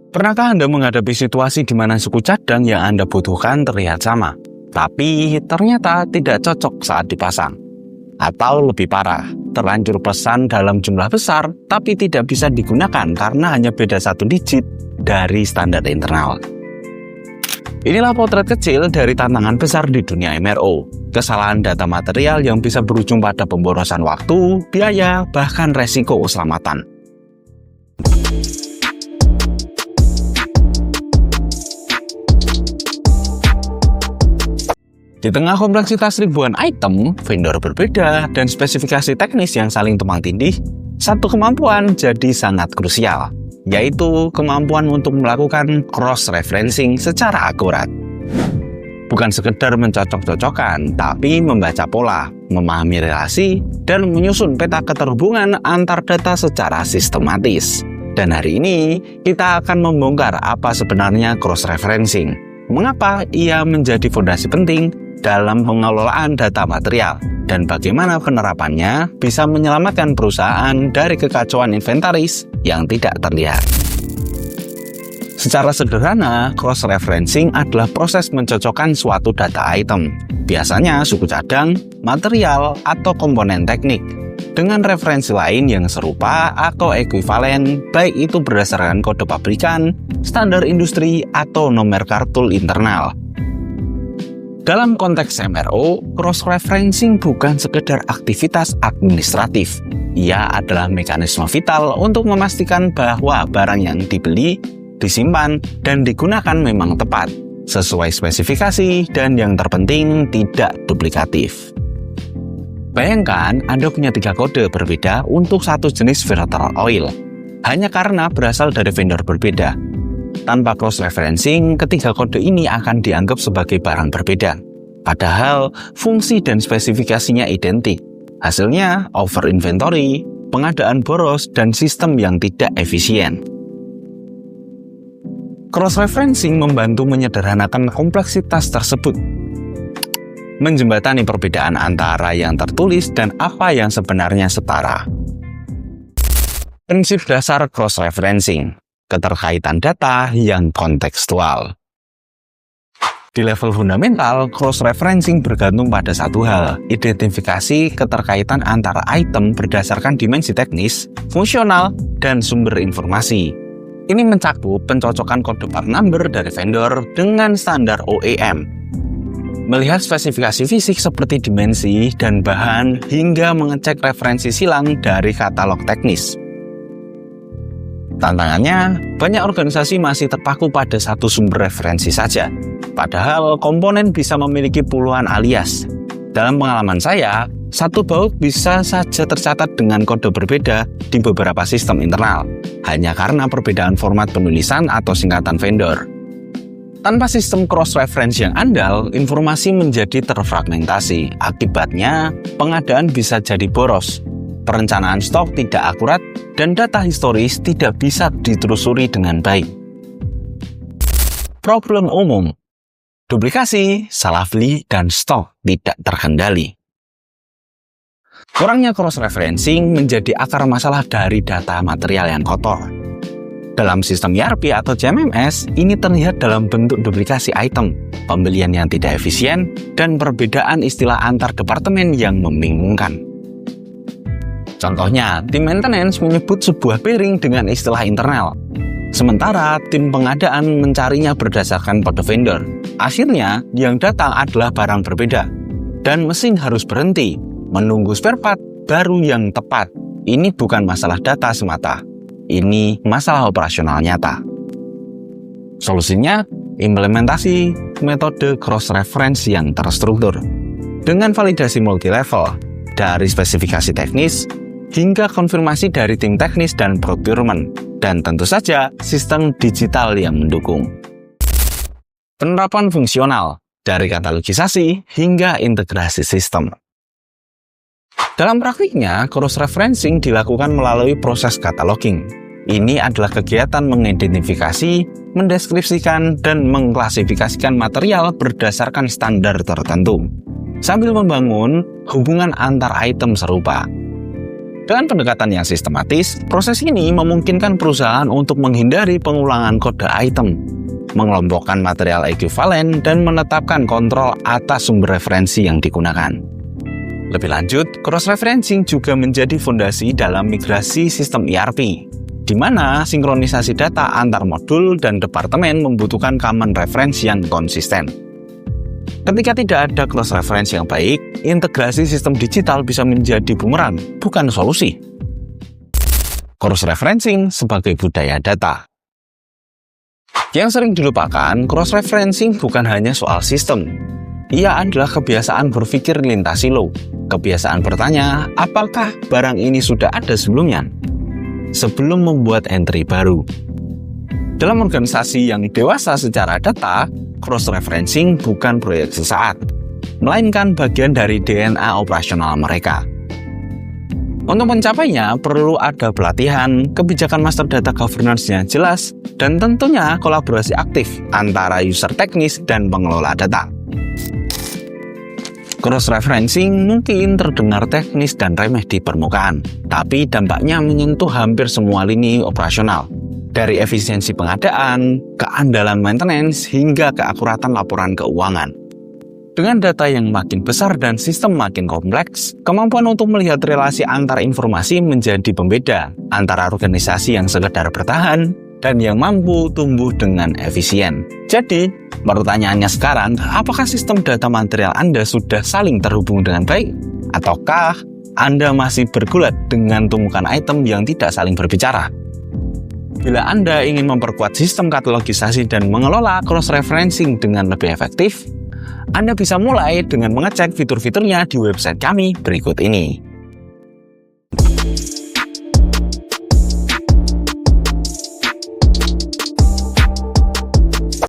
Pernahkah Anda menghadapi situasi di mana suku cadang yang Anda butuhkan terlihat sama, tapi ternyata tidak cocok saat dipasang? Atau lebih parah, terlanjur pesan dalam jumlah besar, tapi tidak bisa digunakan karena hanya beda satu digit dari standar internal. Inilah potret kecil dari tantangan besar di dunia MRO. Kesalahan data material yang bisa berujung pada pemborosan waktu, biaya, bahkan resiko keselamatan. Di tengah kompleksitas ribuan item, vendor berbeda, dan spesifikasi teknis yang saling tumpang tindih, satu kemampuan jadi sangat krusial, yaitu kemampuan untuk melakukan cross-referencing secara akurat. Bukan sekedar mencocok-cocokkan, tapi membaca pola, memahami relasi, dan menyusun peta keterhubungan antar data secara sistematis. Dan hari ini, kita akan membongkar apa sebenarnya cross-referencing, mengapa ia menjadi fondasi penting dalam pengelolaan data material, dan bagaimana penerapannya bisa menyelamatkan perusahaan dari kekacauan inventaris yang tidak terlihat. Secara sederhana, cross-referencing adalah proses mencocokkan suatu data item, biasanya suku cadang, material, atau komponen teknik, dengan referensi lain yang serupa atau ekuivalen, baik itu berdasarkan kode pabrikan, standar industri, atau nomenklatur internal. Dalam konteks MRO, cross-referencing bukan sekedar aktivitas administratif. Ia adalah mekanisme vital untuk memastikan bahwa barang yang dibeli, disimpan, dan digunakan memang tepat, sesuai spesifikasi, dan yang terpenting tidak duplikatif. Bayangkan Anda punya 3 kode berbeda untuk satu jenis filter oil, hanya karena berasal dari vendor berbeda. Tanpa cross-referencing, ketiga kode ini akan dianggap sebagai barang berbeda. Padahal, fungsi dan spesifikasinya identik. Hasilnya, over inventory, pengadaan boros, dan sistem yang tidak efisien. Cross-referencing membantu menyederhanakan kompleksitas tersebut, menjembatani perbedaan antara yang tertulis dan apa yang sebenarnya setara. Prinsip dasar cross-referencing: keterkaitan data yang kontekstual. Di level fundamental, cross-referencing bergantung pada satu hal, identifikasi keterkaitan antara item berdasarkan dimensi teknis, fungsional, dan sumber informasi. Ini mencakup pencocokan kode part number dari vendor dengan standar OEM, melihat spesifikasi fisik seperti dimensi dan bahan, hingga mengecek referensi silang dari katalog teknis. Tantangannya, banyak organisasi masih terpaku pada satu sumber referensi saja, padahal komponen bisa memiliki puluhan alias. Dalam pengalaman saya, satu baut bisa saja tercatat dengan kode berbeda di beberapa sistem internal, hanya karena perbedaan format penulisan atau singkatan vendor. Tanpa sistem cross-reference yang andal, informasi menjadi terfragmentasi. Akibatnya, pengadaan bisa jadi boros, perencanaan stok tidak akurat, dan data historis tidak bisa ditelusuri dengan baik. Problem umum: duplikasi, salah beli, dan stok tidak terkendali. Kurangnya cross-referencing menjadi akar masalah dari data material yang kotor. Dalam sistem ERP atau CMMS, ini terlihat dalam bentuk duplikasi item, pembelian yang tidak efisien, dan perbedaan istilah antar departemen yang membingungkan. Contohnya, tim maintenance menyebut sebuah bearing dengan istilah internal, sementara tim pengadaan mencarinya berdasarkan kode vendor. Akhirnya, yang datang adalah barang berbeda, dan mesin harus berhenti, menunggu spare part baru yang tepat. Ini bukan masalah data semata, ini masalah operasional nyata. Solusinya, implementasi metode cross-reference yang terstruktur, dengan validasi multi-level, dari spesifikasi teknis, hingga konfirmasi dari tim teknis dan procurement, dan tentu saja sistem digital yang mendukung. Penerapan fungsional, dari katalogisasi hingga integrasi sistem. Dalam praktiknya, cross-referencing dilakukan melalui proses cataloging. Ini adalah kegiatan mengidentifikasi, mendeskripsikan, dan mengklasifikasikan material berdasarkan standar tertentu, sambil membangun hubungan antar item serupa. Dengan pendekatan yang sistematis, proses ini memungkinkan perusahaan untuk menghindari pengulangan kode item, mengelompokkan material ekuivalen, dan menetapkan kontrol atas sumber referensi yang digunakan. Lebih lanjut, cross-referencing juga menjadi fondasi dalam migrasi sistem ERP, di mana sinkronisasi data antar modul dan departemen membutuhkan common reference yang konsisten. Ketika tidak ada cross-reference yang baik, integrasi sistem digital bisa menjadi bumerang, bukan solusi. Cross-referencing sebagai budaya data. Yang sering dilupakan, cross-referencing bukan hanya soal sistem. Ia adalah kebiasaan berpikir lintas silo, kebiasaan bertanya, apakah barang ini sudah ada sebelumnya? Sebelum membuat entry baru. Dalam organisasi yang dewasa secara data, cross-referencing bukan proyek sesaat, melainkan bagian dari DNA operasional mereka. Untuk mencapainya, perlu ada pelatihan, kebijakan master data governance-nya jelas, dan tentunya kolaborasi aktif antara user teknis dan pengelola data. Cross-referencing mungkin terdengar teknis dan remeh di permukaan, tapi dampaknya menyentuh hampir semua lini operasional. Dari efisiensi pengadaan, keandalan maintenance, hingga keakuratan laporan keuangan. Dengan data yang makin besar dan sistem makin kompleks, kemampuan untuk melihat relasi antar informasi menjadi pembeda antara organisasi yang sekedar bertahan dan yang mampu tumbuh dengan efisien. Jadi, pertanyaannya sekarang, apakah sistem data material Anda sudah saling terhubung dengan baik? Ataukah Anda masih bergulat dengan tumpukan item yang tidak saling berbicara? Bila Anda ingin memperkuat sistem katalogisasi dan mengelola cross-referencing dengan lebih efektif, Anda bisa mulai dengan mengecek fitur-fiturnya di website kami berikut ini.